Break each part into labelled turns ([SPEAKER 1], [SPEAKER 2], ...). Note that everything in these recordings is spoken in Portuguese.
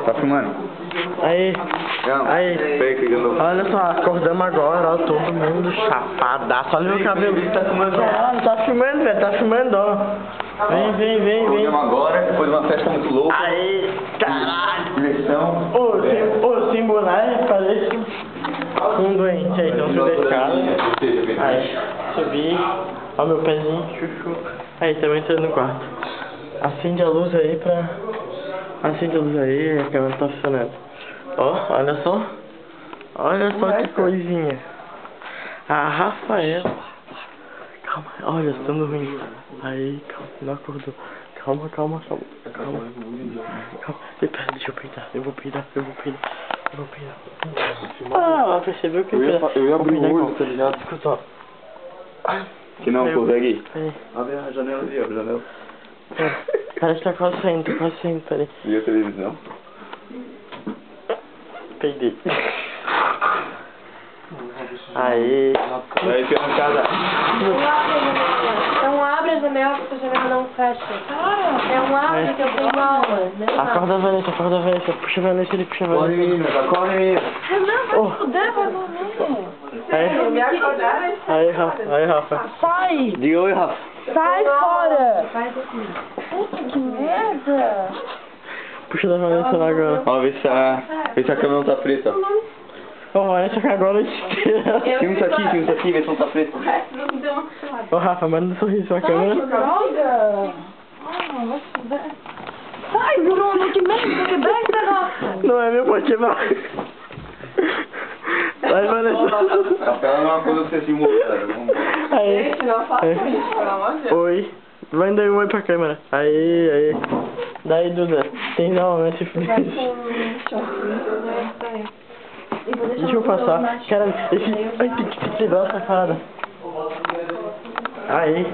[SPEAKER 1] Tá filmando?
[SPEAKER 2] Aí,
[SPEAKER 1] Não,
[SPEAKER 2] aí,
[SPEAKER 1] fake de novo.
[SPEAKER 2] olha só, acordamos agora, ó, todo mundo chapadaço, olha meu cabelo.
[SPEAKER 1] Tá filmando?
[SPEAKER 2] Tá filmando, velho, tá filmando, ó. Vem.
[SPEAKER 1] Acordamos agora, depois de uma festa muito louca.
[SPEAKER 2] Aí, caralho.
[SPEAKER 1] Diversão.
[SPEAKER 2] Ô, sem boné, parece um doente aí, então subi a escada. Aí, subi, ó meu pezinho, chuchu. Aí, também tô no quarto. Acende a luz aí Acende a luz aí, a câmera tá funcionando. Ó, olha só. Olha só que coisinha. A Rafaela. Calma, olha, estamos ruim. Aí, calma, não acordou. Calma. Deixa eu peidar, eu vou peidar. Ah, ela percebeu que
[SPEAKER 1] eu ia abrir o olho, tá ligado?
[SPEAKER 2] Escuta, ó.
[SPEAKER 1] Que não consegue?
[SPEAKER 2] Peraí.
[SPEAKER 1] Abre a janela ali, abre a janela.
[SPEAKER 2] Parece que tá quase saindo, peraí.
[SPEAKER 1] E a televisão?
[SPEAKER 2] Peidei. Aí.
[SPEAKER 1] Aí tem uma casa.
[SPEAKER 3] Não abre a janela porque a janela não fecha. É um abre que eu tenho aula.
[SPEAKER 2] Acorda a Vanessa, puxa a Vanessa ali, puxa a
[SPEAKER 1] Corre,
[SPEAKER 2] Vanessa.
[SPEAKER 1] meninas, acorre, meninas.
[SPEAKER 3] Não, vai estudar, vai dormir.
[SPEAKER 2] Aí, Rafa.
[SPEAKER 3] Sai!
[SPEAKER 1] Diga oi, Rafa.
[SPEAKER 3] Sai fora! Puta que merda!
[SPEAKER 2] Puxa da Vanessa lá agora.
[SPEAKER 1] Ó, vê se a câmera não tá preta.
[SPEAKER 2] Ó, Vanessa cagou a noite inteira.
[SPEAKER 1] Filma isso aqui, vê se não tá preta.
[SPEAKER 2] Ô, Rafa, manda um sorriso pra câmera.
[SPEAKER 3] Droga! Sai, Bruno, que merda, Rafa!
[SPEAKER 2] Não é meu, pode quebrar. Vai, Vanessa.
[SPEAKER 1] Capela não é uma coisa que você se mostra.
[SPEAKER 2] Aí.
[SPEAKER 3] Gente, não faça isso, pelo amor de Deus.
[SPEAKER 2] Oi. Vai dar um oi pra câmera. Aí. Daí, Duda. Tem normalmente esse
[SPEAKER 3] Vai
[SPEAKER 2] feliz.
[SPEAKER 3] com um
[SPEAKER 2] Deixa eu passar. Caralho, esse. Ai, tem que quebrar essa cara. Aí.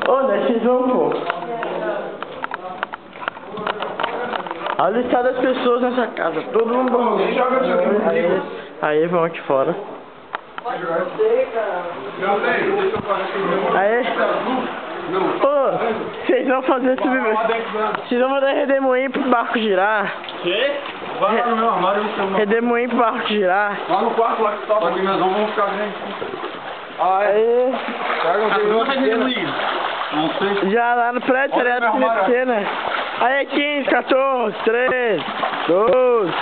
[SPEAKER 2] Ô, decisão, pô. Olha o estado das pessoas nessa casa. Todo mundo bom. Aí, vamos aqui fora. Aí. Ô, vocês vão fazer Vocês vão mandar redemoinho pro barco girar?
[SPEAKER 1] Quê? Vai lá no meu armário e chama.
[SPEAKER 2] Redemoinho pro barco girar?
[SPEAKER 1] Lá no quarto lá que tá. Só que meus ovos vão ficar dentro.
[SPEAKER 2] Aí.
[SPEAKER 1] Não sei.
[SPEAKER 2] Já lá no prédio,
[SPEAKER 1] Olha
[SPEAKER 2] direto
[SPEAKER 1] meu
[SPEAKER 2] na piscina. Aí, 15, 14, 13, 12,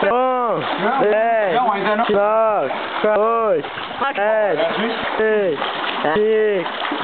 [SPEAKER 2] 11, 10,
[SPEAKER 1] não, ainda não.
[SPEAKER 2] 9, 8, 7, 6, 5,